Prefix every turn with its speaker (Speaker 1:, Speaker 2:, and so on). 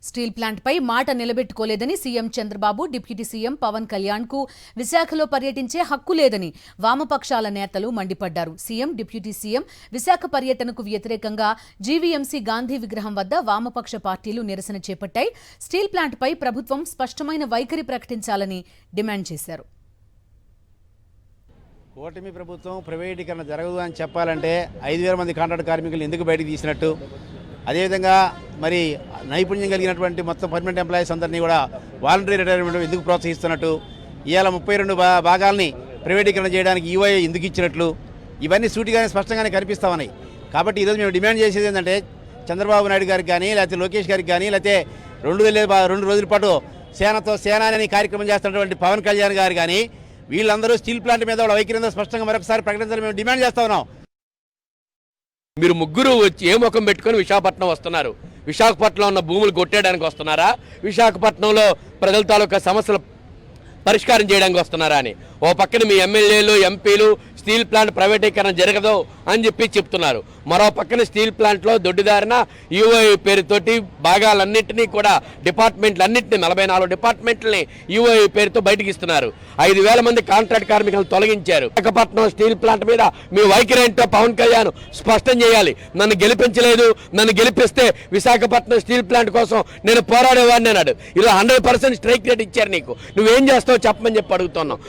Speaker 1: Steel ప్లాంట్పై మాట నిలబెట్టుకోలేదని CM Chandrababu, deputy CM Pawan కళ్యాణ్కు విశాఖలో పర్యటించే హక్కు లేదని వామపక్షాల నేతలు మండిపడ్డారు. సీఎం, డిప్యూటీ సీఎం విశాఖ పర్యటనకు వ్యతిరేకంగా జీవీఎంసీ గాంధీ విగ్రహం వద్ద వామపక్ష పార్టీలు నిరసన చేపట్టాయి. స్టీల్ ప్లాంట్పై ప్రభుత్వం స్పష్టమైన వైఖరి ప్రకటించాలని డిమాండ్ చేశారు.
Speaker 2: కూటమి ప్రభుత్వం ప్రైవేటీకరణ జరగదు అని చెప్పాలంటే 5,000 మంది కాంట్రాక్ట్ కార్మికులు ఎందుకు బయటకు తీసినట్టు, అదేవిధంగా మరి నైపుణ్యం కలిగినటువంటి మొత్తం పర్మనెంట్ ఎంప్లాయీస్ అందరినీ కూడా వాలంటరీ రిటైర్మెంట్ ఎందుకు ప్రోత్సహిస్తున్నట్టు, ఇవాళ 32 భాగాల్ని ప్రైవేటీకరణ చేయడానికి ఈవై ఎందుకు ఇచ్చినట్లు, ఇవన్నీ సూటిగానే స్పష్టంగానే కనిపిస్తా ఉన్నాయి. కాబట్టి ఈరోజు మేము డిమాండ్ చేసేది ఏంటంటే చంద్రబాబు నాయుడు గారికి కానీ, లేకపోతే లోకేష్ గారికి కానీ, లేకపోతే 2 రోజుల పాటు సేనతో సేనాని కార్యక్రమం చేస్తున్నటువంటి పవన్ కళ్యాణ్ గారు కానీ, వీళ్ళందరూ స్టీల్ ప్లాంట్ మీద వాళ్ళ వైఖరి స్పష్టంగా మరొకసారి ప్రకటించాలని మేము డిమాండ్ చేస్తా ఉన్నాం.
Speaker 3: మీరు ముగ్గురు వచ్చి ఏ ముఖం పెట్టుకొని విశాఖపట్నం వస్తున్నారు? విశాఖపట్నంలో ఉన్న భూములు కొట్టేయడానికి వస్తున్నారా? విశాఖపట్నంలో ప్రజల తాలూకా సమస్యలు పరిష్కారం చేయడానికి వస్తున్నారా అని ఓ పక్కన మీ ఎమ్మెల్యేలు, ఎంపీలు స్టీల్ ప్లాంట్ ప్రైవేటీకరణ జరగదు అని చెప్పి చెప్తున్నారు. మరో పక్కన స్టీల్ ప్లాంట్లో దొడ్డిదారిన యూఐ పేరుతోటి భాగాలన్నింటినీ కూడా డిపార్ట్మెంట్లన్నింటినీ 44 డిపార్ట్మెంట్లని యూఐ పేరుతో బయటకి ఇస్తున్నారు. 5,000 మంది కాంట్రాక్ట్ కార్మికులను తొలగించారు. విశాఖపట్నం స్టీల్ ప్లాంట్ మీద మీ వైఖరి ఏంటో పవన్ కళ్యాణ్ స్పష్టం చేయాలి. నన్ను గెలిపించలేదు, నన్ను గెలిపిస్తే విశాఖపట్నం స్టీల్ ప్లాంట్ కోసం నేను పోరాడేవాడిని అన్నాడు. ఇలా 100% స్ట్రైక్ రేట్ ఇచ్చారు. నీకు నువ్వేం చేస్తావు చెప్పమని చెప్పి అడుగుతున్నావు.